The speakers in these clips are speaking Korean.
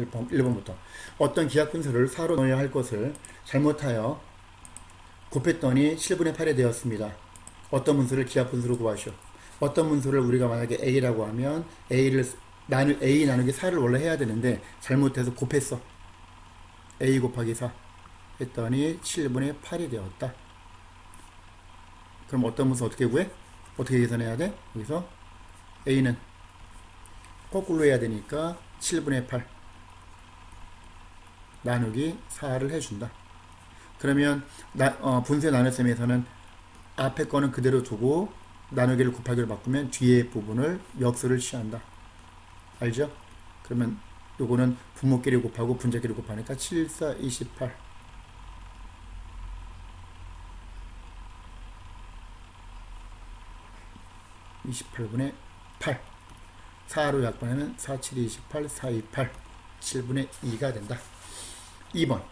1번부터 어떤 기하분수를 4로 넣어야 할 것을 잘못하여 곱했더니 7분의 8이 되었습니다. 어떤 분수를 기하분수로 구하시오. 어떤 분수를 우리가 만약에 A라고 하면 A 나누기 4를 원래 해야 되는데 잘못해서 곱했어. A 곱하기 4 했더니 7분의 8이 되었다. 그럼 어떤 분수 어떻게 구해? 어떻게 계산해야 돼? 여기서 A는 거꾸로 해야 되니까 7분의 8 나누기 4를 해준다. 그러면 분수의 나눗셈에서는 앞에 거는 그대로 두고 나누기를 곱하기로 바꾸면 뒤에 부분을 역수를 취한다. 알죠? 그러면 요거는 분모끼리 곱하고 분자끼리 곱하니까 7, 4, 28 28분의 8 4로 약분하면 4, 7, 28 4, 28 7분의 2가 된다. 2번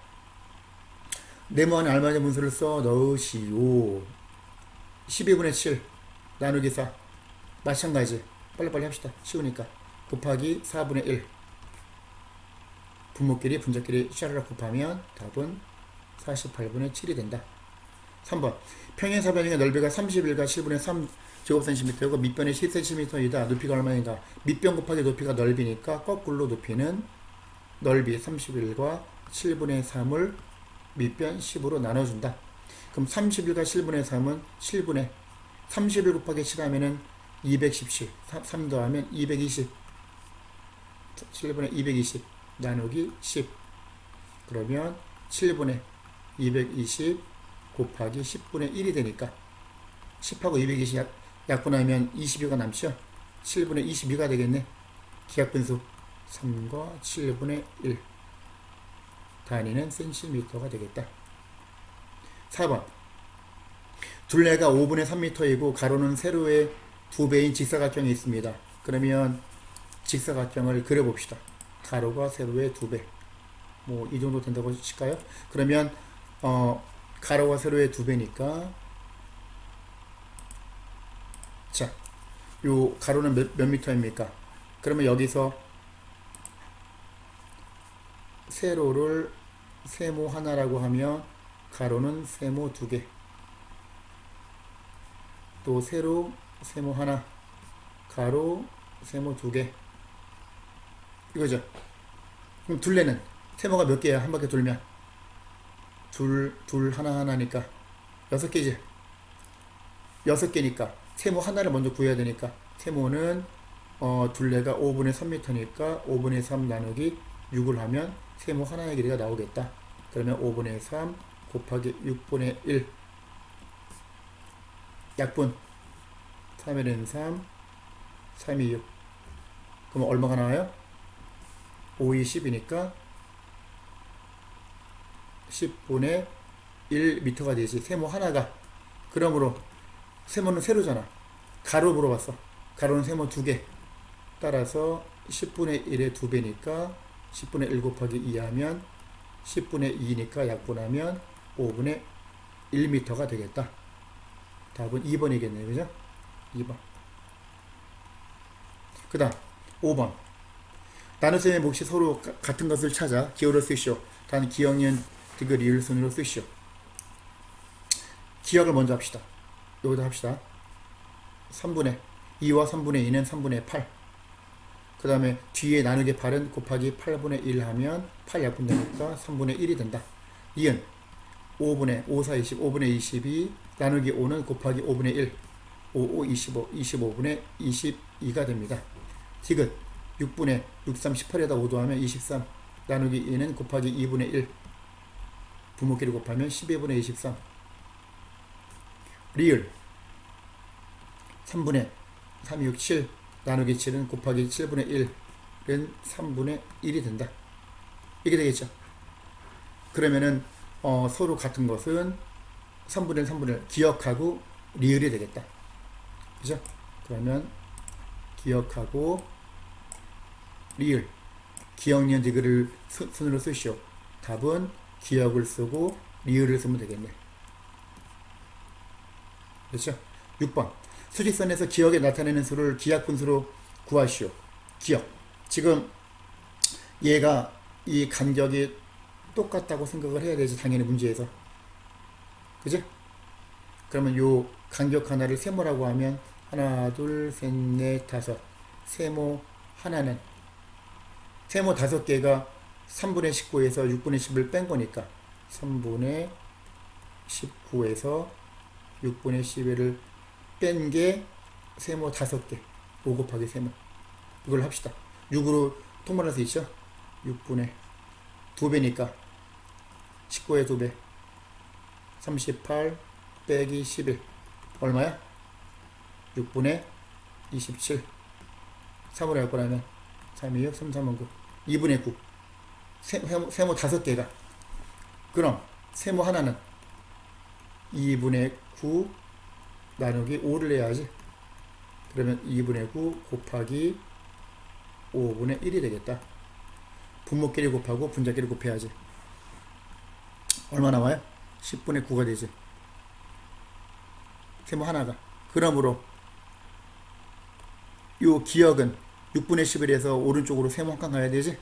네모안에 알맞은 분수를 써 넣으시오. 12분의 7 나누기 4 마찬가지 빨리빨리 합시다. 쉬우니까 곱하기 4분의 1 분모끼리 분자끼리 샤르락 곱하면 답은 48분의 7이 된다. 3번 평행사변형의 넓이가 31과 7분의 3 제곱cm이고 밑변이 10cm이다. 높이가 얼마인가? 밑변 곱하기 높이가 넓이니까 거꾸로 높이는 넓이 31과 7분의 3을 밑변 10으로 나눠준다. 그럼 31과 7분의 3은 7분의 31 곱하기 7 하면은 217 3 더하면 220 7분의 220 나누기 10 그러면 7분의 220 곱하기 10분의 1이 되니까 10하고 220 약분하면 22가 남죠. 7분의 22가 되겠네. 기하분수 3과 7분의 1 단위는 cm가 되겠다. 4번 둘레가 5분의 3m이고 가로는 세로의 2배인 직사각형이 있습니다. 그러면 직사각형을 그려봅시다. 가로가 세로의 2배 뭐 이 정도 된다고 칠까요? 그러면 가로가 세로의 2배니까 자, 요 가로는 몇 미터입니까? 그러면 여기서 세로를 세모 하나라고 하면 가로는 세모 2개 또 세로 세모 하나 가로 세모 2개 이거죠. 그럼 둘레는 세모가 몇 개야? 한 바퀴 돌면 둘 하나니까 6개지. 6개니까 세모 하나를 먼저 구해야 되니까 세모는 둘레가 5분의 3m니까 5분의 3 나누기 6을 하면 세모 하나의 길이가 나오겠다. 그러면 5분의 3 곱하기 6분의 1 약분 3일은 3 3이 6 그럼 얼마가 나와요? 5이 10이니까 10분의 1m가 되지. 세모 하나가. 그러므로 세모는 세로잖아. 가로 물어봤어. 가로는 세모 2개 따라서 10분의 1의 2배니까 10분의 1 곱하기 2 하면 10분의 2니까 약분하면 5분의 1m가 되겠다. 답은 2번이겠네요. 그죠? 2번. 그 다음 5번 나눗셈의 몫이 서로 같은 것을 찾아 기호를 쓰시오. 단 기억년 디귿 리을 순으로 쓰시오. 기억을 먼저 합시다. 여기다 합시다. 3분의 2와 3분의 2는 3분의 8. 그 다음에 뒤에 나누기 8은 곱하기 8분의 1 하면 8 약분되니까 3분의 1이 된다. 이은 5분의 5, 4, 20, 5분의 22 나누기 5는 곱하기 5분의 1 5, 5, 25, 25분의 22가 됩니다. 디귿 6분의 6, 3, 18에다 5 더하면 23 나누기 2는 곱하기 2분의 1 부모끼리 곱하면 12분의 23 리을 3분의 3, 6, 7 나누기 7은 곱하기 7분의 1은 3분의 1이 된다. 이게 되겠죠. 그러면은 서로 같은 것은 3분의 1, 3분의 1 기억하고 리을이 되겠다. 그죠? 그러면 기억하고 리을 기억년 디귿을 순으로 쓰시오. 답은 기억을 쓰고 리을을 쓰면 되겠네. 그렇죠? 6번 수직선에서 기억에 나타내는 수를 기하분수로 구하시오. 기억 지금 얘가 이 간격이 똑같다고 생각을 해야 되지, 당연히 문제에서. 그지? 그러면 요 간격 하나를 세모라고 하면 하나, 둘, 셋, 넷, 다섯. 세모 하나는 세모 다섯 개가 3분의 19에서 6분의 10을 뺀 거니까 3분의 19에서 6분의 11을 뺀 게 세모 다섯 개. 5 곱하기 세모. 이걸 합시다. 6으로 통분할 수 있죠? 6분의 2배니까 19의 2배 38 빼기 11 얼마야? 6분의 27 3으로 할 거라면 3, 2, 6, 3, 3, 9 2분의 9 세모 다섯 개가 그럼 세모 하나는 2분의 9 나누기 5를 해야지. 그러면 2분의 9 곱하기 5분의 1이 되겠다. 분모끼리 곱하고 분자끼리 곱해야지. 얼마 나와요? 10분의 9가 되지. 세모 하나가. 그러므로 요 기억은 6분의 11에서 오른쪽으로 세모 한 칸 가야 되지.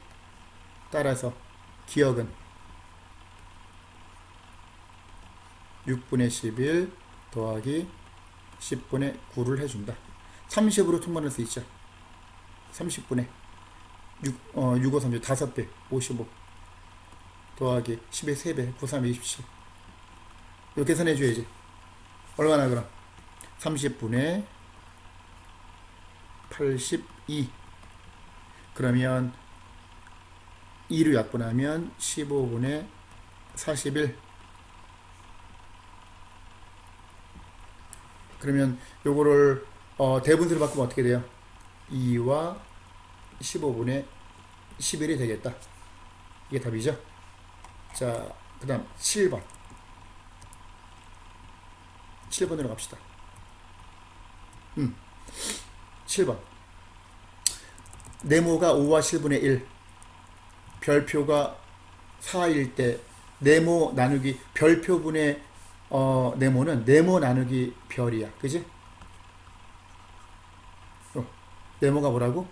따라서 기억은 6분의 11 더하기 10분의 9를 해준다. 30으로 통분할 수 있죠. 30분의 6, 5, 30, 5배, 55 더하기 10의 3배, 9, 3, 27 이렇게 계산해줘야지. 얼마나 그럼? 30분의 82 그러면 2로 약분하면 15분의 41 그러면 요거를 대분수로 바꾸면 어떻게 돼요? 2와 15분의 11이 되겠다. 이게 답이죠. 자, 그 다음 7번으로 갑시다. 7번 네모가 5와 7분의 1 별표가 4일 때 네모 나누기 별표분의 네모는 네모 나누기 별이야. 그지? 네모가 뭐라고?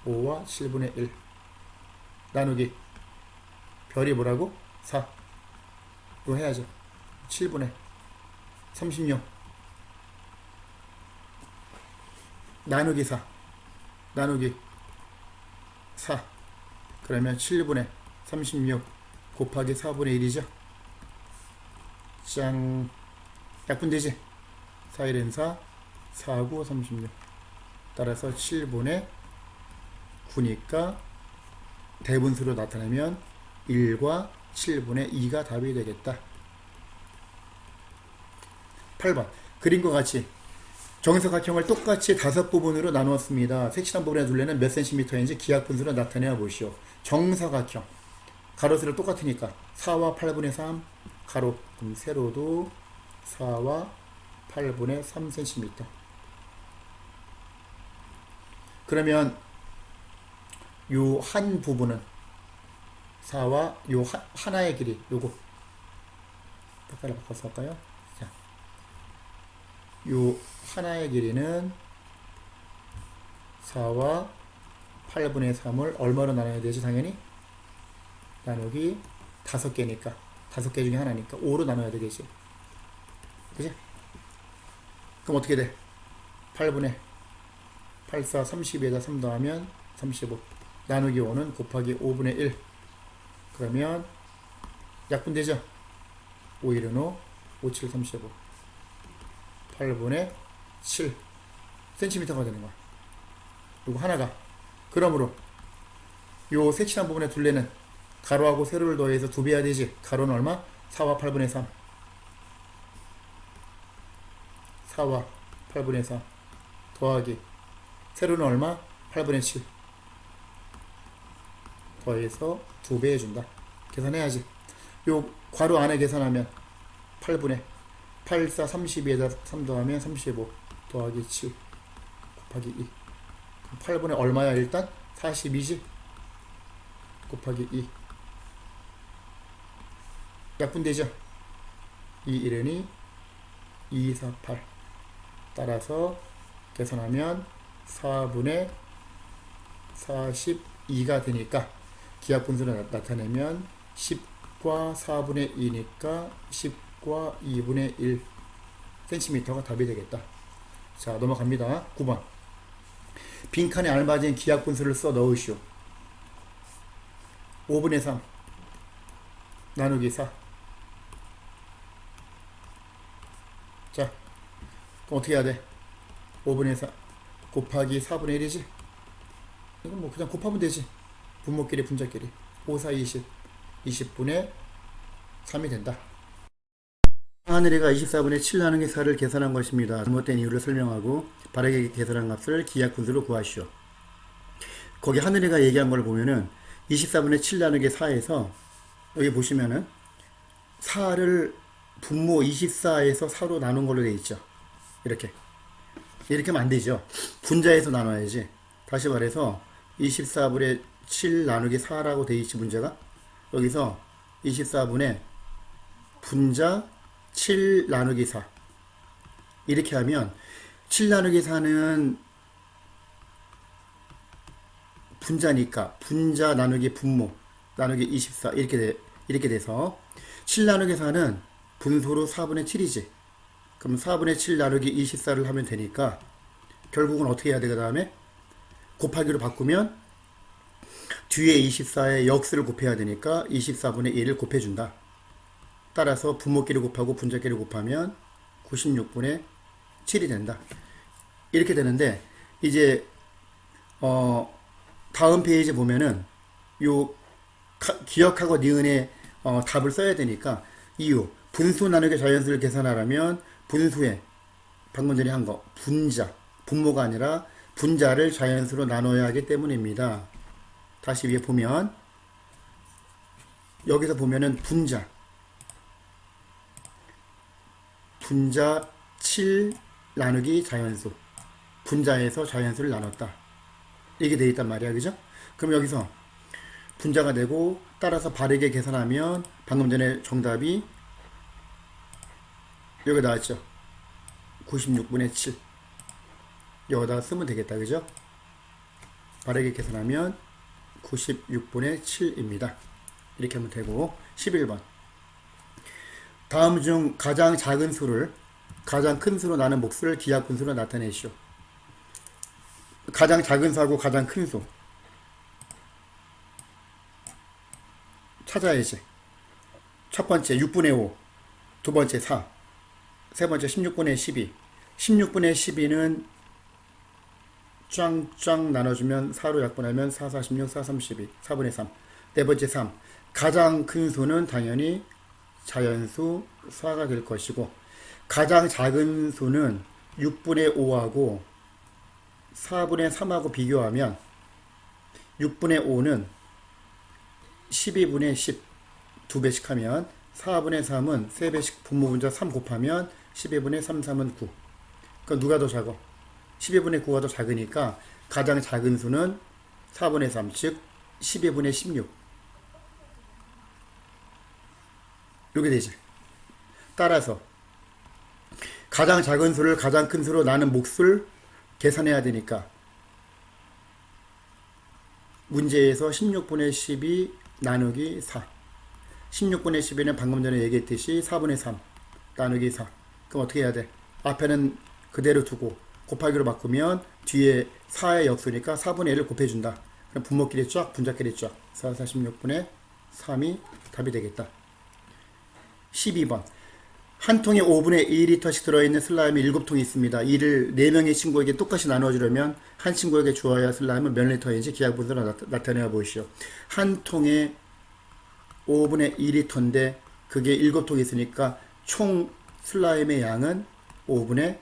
5와 7분의 1 나누기 별이 뭐라고? 4 이거 해야죠. 7분의 36 나누기 4 나누기 4 그러면 7분의 36 곱하기 4분의 1이죠. 짱 약분되지? 4, 1은 4 4, 9, 36 따라서 7분의 9니까 대분수로 나타내면 1과 7분의 2가 답이 되겠다. 8번 그림과 같이 정사각형을 똑같이 5부분으로 나누었습니다. 색칠한 부분의 둘레는 몇 cm인지 기하분수로 나타내어 보시오. 정사각형 가로 세로 똑같으니까 4와 8분의 3 가로 그럼 세로도 4와 8분의 3cm 그러면 요 한 부분은 4와 요 하나의 길이 요거 색깔을 바꿔서 할까요? 자, 요 하나의 길이는 4와 8분의 3을 얼마로 나눠야 되지? 당연히 나누기 5개니까 5개 중에 하나니까 5로 나눠야 되겠지. 그치? 그럼 어떻게 돼? 8분의 8, 4, 32에다 3 더하면 35 나누기 5는 곱하기 5분의 1 그러면 약분되죠? 5, 1은 5, 5, 7, 35 8분의 7 cm가 되는 거야. 그리고 하나가 그러므로 요 색칠한 부분의 둘레는 가로하고 세로를 더해서 2배 해야 되지. 가로는 얼마? 4와 8분의 3 4와 8분의 4 더하기 세로는 얼마? 8분의 7 더해서 2배 해준다. 계산해야지. 요 괄호 안에 계산하면 8분의 8, 4, 32에다 3 더하면 35 더하기 7 곱하기 2 8분의 얼마야 일단? 42지? 곱하기 2 약분되죠? 2, 1은 2, 4, 8 따라서 계산하면 4분의 42가 되니까 기하 분수를 나타내면 10과 4분의 2니까 10과 2분의 1 cm가 답이 되겠다. 자, 넘어갑니다. 9번. 빈칸에 알맞은 기하 분수를 써 넣으시오. 5분의 3 나누기 4. 자, 그럼 어떻게 해야 돼? 5분의 4 곱하기 4분의 1이지? 이건 뭐 그냥 곱하면 되지. 분모끼리 분자끼리 5, 4, 20 20분의 3이 된다. 하늘이가 24분의 7 나누기 4를 계산한 것입니다. 잘못된 이유를 설명하고 바르게 계산한 값을 기하 분수로 구하시오. 거기 하늘이가 얘기한 걸 보면은 24분의 7 나누기 4에서 여기 보시면은 4를 분모 24에서 4로 나눈 걸로 되어 있죠. 이렇게 하면 안 되죠. 분자에서 나눠야지. 다시 말해서 24분의 7 나누기 4라고 되어 있지, 문제가. 여기서 24분의 분자 7 나누기 4 이렇게 하면 7 나누기 4는 분자니까 분자 나누기 분모 나누기 24 이렇게 돼서 7 나누기 4는 분소로 4분의 7이지. 그럼 4분의 7 나누기 24를 하면 되니까 결국은 어떻게 해야 돼? 그 다음에 곱하기로 바꾸면 뒤에 24에 역수를 곱해야 되니까 24분의 1을 곱해준다. 따라서 분모끼리 곱하고 분자끼리 곱하면 96분의 7이 된다. 이렇게 되는데 이제 다음 페이지 보면은 요 기억하고 니은에 답을 써야 되니까 이유 분수 나누기 자연수를 계산하려면 분수에 방금 전에 한 거 분자 분모가 아니라 분자를 자연수로 나눠야 하기 때문입니다. 다시 위에 보면 여기서 보면은 분자 7 나누기 자연수 분자에서 자연수를 나눴다. 이게 되어 있단 말이야. 그죠? 그럼 여기서 분자가 되고 따라서 바르게 계산하면 방금 전에 정답이 여기 나왔죠. 96분의 7 여기다 쓰면 되겠다. 그죠? 바르게 계산하면 96분의 7입니다. 이렇게 하면 되고 11번 다음 중 가장 작은 수를 가장 큰 수로 나눈 몫을 기하 분수로 나타내시오. 가장 작은 수하고 가장 큰 수 찾아야지. 첫 번째 6분의 5, 두 번째 4, 세 번째 16분의 12. 16분의 12는 쫙쫙 나눠주면 4로 약분하면 4, 4, 16, 4, 32, 4분의 3. 네 번째 3. 가장 큰 수는 당연히 자연수 4가 될 것이고 가장 작은 수는 6분의 5하고 4분의 3하고 비교하면 6분의 5는 12분의 10 2배씩 하면 4분의 3은 3배씩 분모분자 3 곱하면 12분의 3, 3은 9. 그럼 누가 더 작아? 12분의 9가 더 작으니까 가장 작은 수는 4분의 3, 즉 12분의 16. 이렇게 되지. 따라서 가장 작은 수를 가장 큰 수로 나눈 몫을 계산해야 되니까 문제에서 16분의 12 나누기 4 16분의 12는 방금 전에 얘기했듯이 4분의 3 나누기 4 그럼 어떻게 해야 돼? 앞에는 그대로 두고 곱하기로 바꾸면 뒤에 4의 역수니까 4분의 1을 곱해준다. 그럼 분모끼리 쫙 분자끼리 쫙 4, 46분의 3이 답이 되겠다. 12번 한 통에 5분의 1리터씩 들어있는 슬라임이 7통이 있습니다. 이를 4명의 친구에게 똑같이 나눠주려면 한 친구에게 주어야 할 슬라임은 몇 리터인지 기하분수로 나타내어 보시오. 한 통에 5분의 1리터인데 그게 7통이 있으니까 총 슬라임의 양은 5분의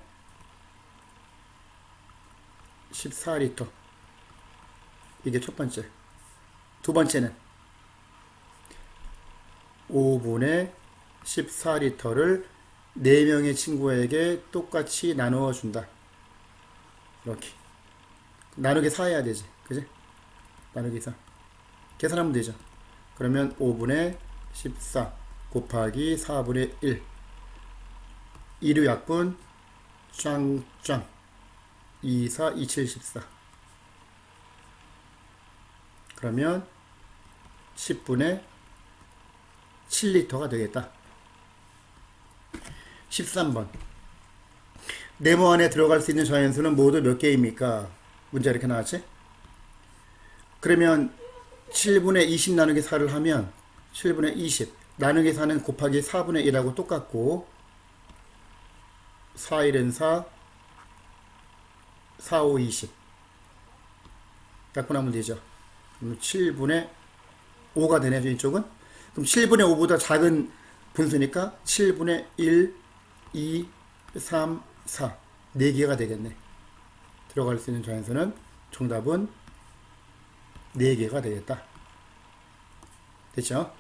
14리터. 이게 첫 번째. 두 번째는 5분의 14리터를 4명의 친구에게 똑같이 나누어 준다. 이렇게. 나누기 4 해야 되지. 그지? 나누기 4. 계산하면 되죠. 그러면 5분의 14 곱하기 4분의 1. 2류 약분 짱짱 2, 4, 2, 7, 14. 그러면 10분의 7리터가 되겠다. 13번. 네모 안에 들어갈 수 있는 자연수는 모두 몇 개입니까? 문제 이렇게 나왔지? 그러면 7분의 20 나누기 4를 하면 7분의 20 나누기 4는 곱하기 4분의 1하고 똑같고 4, 1은 4, 4, 5, 20 약분하면 되죠. 그럼 7분의 5가 되네, 이쪽은. 그럼 7분의 5보다 작은 분수니까 7분의 1, 2, 3, 4 4개가 되겠네. 들어갈 수 있는 자연수는 정답은 4개가 되겠다. 됐죠?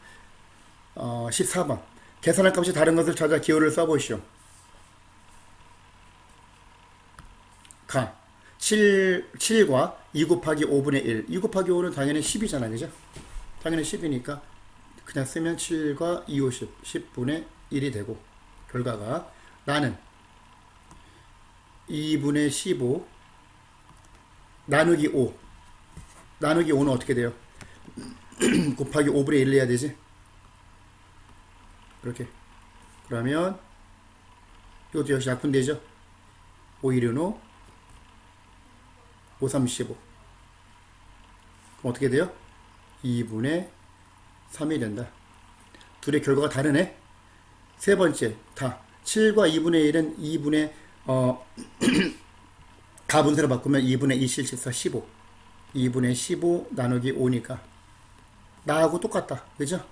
14번. 계산할 값이 다른 것을 찾아 기호를 써보시오. 가. 7과 2 곱하기 5분의 1. 2 곱하기 5는 당연히 10이잖아. 그죠? 당연히 10이니까 그냥 쓰면 7과 2, 5, 10. 10분의 1이 되고, 결과가 나는 2분의 15 나누기 5. 나누기 5는 어떻게 돼요? 곱하기 5분의 1을 해야 되지? 이렇게. 그러면 이것도 역시 약분되죠? 5, 1은 5, 5, 3, 15. 그럼 어떻게 돼요? 2분의 3이 된다. 둘의 결과가 다르네? 세 번째, 다. 7과 2분의 1은 2분의, 가분수로 바꾸면 2분의 2, 7, 14, 15. 2분의 15 나누기 5니까. 나하고 똑같다. 그죠?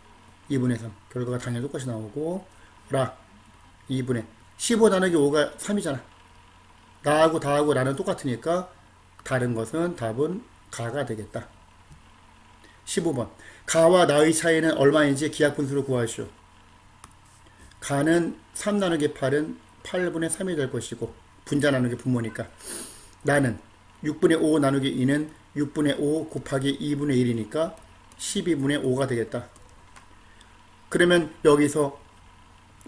2분의 3. 결과가 당연히 똑같이 나오고, 라. 2분의 15 나누기 5가 3이잖아. 나하고 다하고 나는 똑같으니까, 다른 것은 답은 가가 되겠다. 15번. 가와 나의 차이는 얼마인지 기하분수로 구하시오. 가는 3 나누기 8은 8분의 3이 될 것이고, 분자 나누기 분모니까. 나는 6분의 5 나누기 2는 6분의 5 곱하기 2분의 1이니까 12분의 5가 되겠다. 그러면 여기서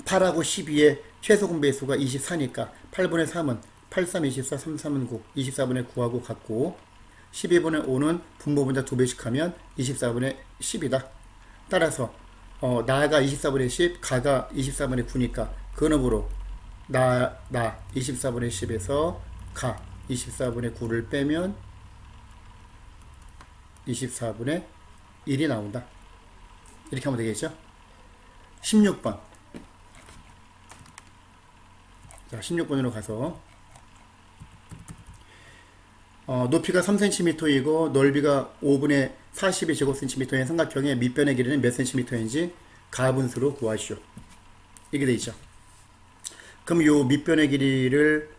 8하고 12의 최소 공배수가 24니까 8분의 3은 8, 3, 24, 3, 3은 9, 24분의 9하고 같고, 12분의 5는 분모 분자 2배씩 하면 24분의 10이다. 따라서 나가 24분의 10, 가가 24분의 9니까 그 놈으로 나 24분의 10에서 가 24분의 9를 빼면 24분의 1이 나온다. 이렇게 하면 되겠죠? 16번. 자, 16번으로 가서 높이가 3cm이고 넓이가 5분의 40의 제곱cm인 삼각형의 밑변의 길이는 몇 cm인지 가분수로 구하시오. 이게 돼 있죠. 그럼 요 밑변의 길이를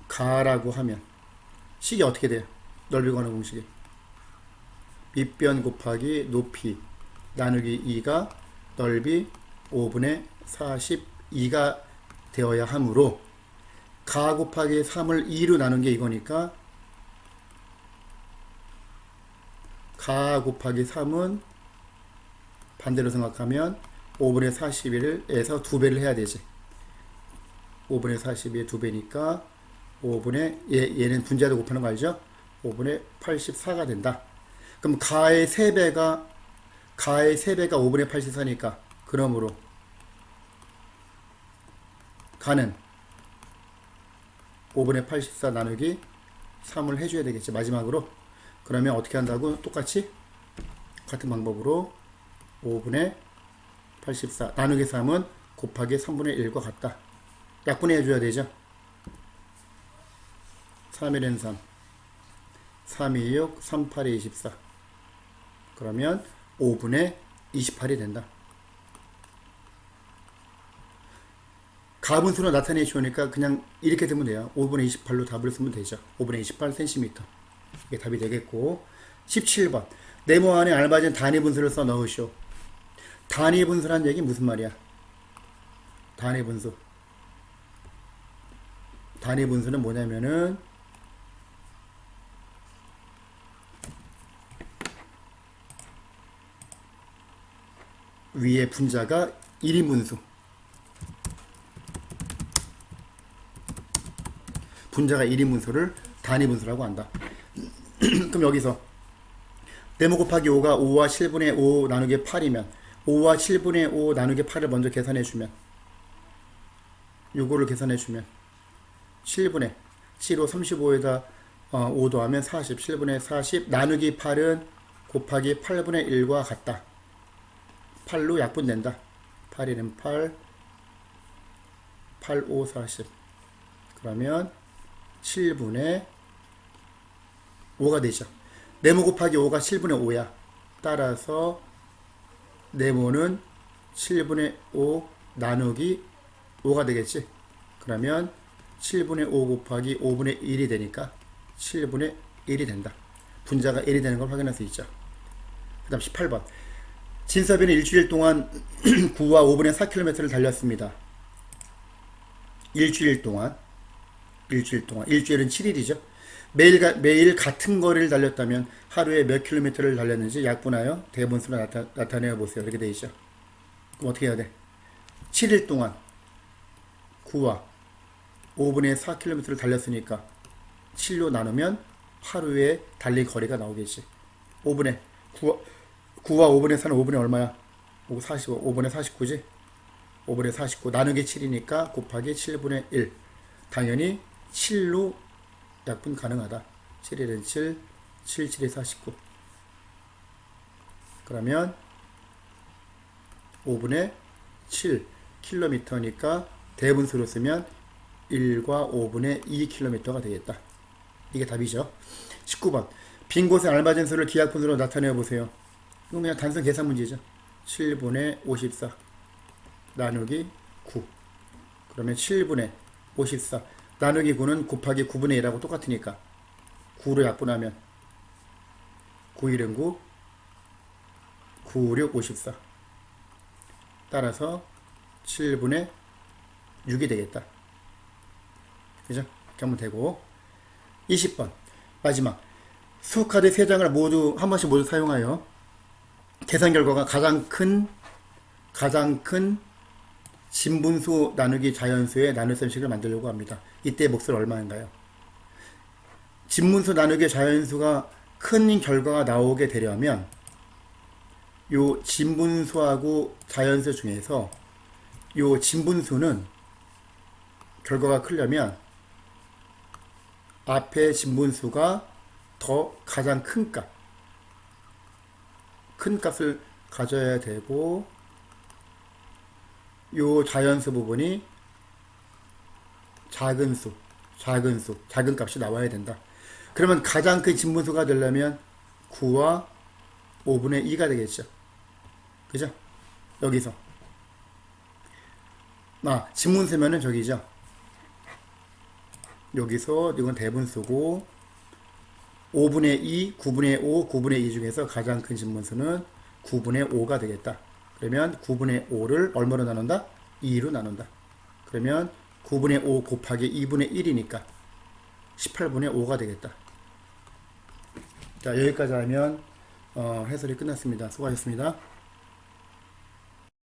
가라고 하면 식이 어떻게 돼요? 넓이 구하는 공식이 밑변 곱하기 높이 나누기 2가 넓이 5분의 42가 되어야 하므로 가 곱하기 3을 2로 나눈 게 이거니까 가 곱하기 3은 반대로 생각하면 5분의 41에서 2배를 해야 되지. 5분의 42의 2배니까 5분의 얘는 분자도 곱하는 거 알죠? 5분의 84가 된다. 그럼 가의 3배가 5분의 84니까 그러므로 가는 5분의 84 나누기 3을 해줘야 되겠지. 마지막으로. 그러면 어떻게 한다고? 똑같이 같은 방법으로 5분의 84 나누기 3은 곱하기 3분의 1과 같다. 약분해 줘야 되죠. 3일은 3 3, 2, 6 3, 8, 24 그러면 5분의 28이 된다. 가분수로 나타내 주니까 그냥 이렇게 되면 돼요. 5분의 28로 답을 쓰면 되죠. 5분의 28cm. 이게 답이 되겠고, 17번. 네모 안에 알맞은 단위 분수를 써 넣으시오. 단위 분수란 얘기 무슨 말이야? 단위 분수. 단위 분수는 뭐냐면은 위에 분자가 1인분수. 분자가 1인분수를 단위분수라고 한다. 그럼 여기서 네모 곱하기 5가 5와 7분의 5 나누기 8이면 5와 7분의 5 나누기 8을 먼저 계산해주면 요거를 계산해주면 7분의 7호 35에다 5 더하면 40 7분의 40 나누기 8은 곱하기 8분의 1과 같다. 8로 약분된다. 8이는 8 8, 5, 40 그러면 7분의 5가 되죠. 네모 곱하기 5가 7분의 5야. 따라서 네모는 7분의 5 나누기 5가 되겠지. 그러면 7분의 5 곱하기 5분의 1이 되니까 7분의 1이 된다. 분자가 1이 되는 걸 확인할 수 있죠. 그 다음 18번. 진섭이는 일주일 동안 9와 5분의 4km를 달렸습니다. 일주일 동안. 일주일은 7일이죠. 매일 같은 거리를 달렸다면 하루에 몇 킬로미터를 달렸는지 약분하여 대분수로 나타내어 보세요. 이렇게 되어 있죠. 그럼 어떻게 해야 돼? 7일 동안 9와 5분의 4km를 달렸으니까 7로 나누면 하루에 달릴 거리가 나오겠지. 5분의 9와 5분의 4는 5분의 얼마야? 5분의 49지? 5분의 49 나누기 7이니까 곱하기 7분의 1 당연히 7로 약분 가능하다. 7일은 7, 7, 7이 49 그러면 5분의 7 킬로미터니까 대분수로 쓰면 1과 5분의 2km가 되겠다. 이게 답이죠. 19번 빈 곳에 알맞은 수를 기하분수로 나타내어 보세요. 이건 그냥 단순 계산 문제죠. 7분의 54 나누기 9 그러면 7분의 54 나누기 9는 곱하기 9분의 1하고 똑같으니까 9로 약분하면 9일은 9 9, 6, 54 따라서 7분의 6이 되겠다. 그죠? 이렇게 하면 되고 20번 마지막 수카드 3장을 모두 한 번씩 모두 사용하여 계산 결과가 가장 큰 진분수 나누기 자연수의 나눗셈식을 만들려고 합니다. 이때 몫은 얼마인가요? 진분수 나누기 자연수가 큰 결과가 나오게 되려면 요 진분수하고 자연수 중에서 요 진분수는 결과가 크려면 앞에 진분수가 더 가장 큰 값을 가져야 되고 요 자연수 부분이 작은 값이 나와야 된다. 그러면 가장 큰 진분수가 되려면 9와 5분의 2가 되겠죠. 그죠? 여기서 진분수면은 저기죠. 여기서 이건 대분수고 5분의 2, 9분의 5, 9분의 2 중에서 가장 큰 진분수는 9분의 5가 되겠다. 그러면 9분의 5를 얼마로 나눈다? 2로 나눈다. 그러면 9분의 5 곱하기 2분의 1이니까 18분의 5가 되겠다. 자, 여기까지 하면 해설이 끝났습니다. 수고하셨습니다.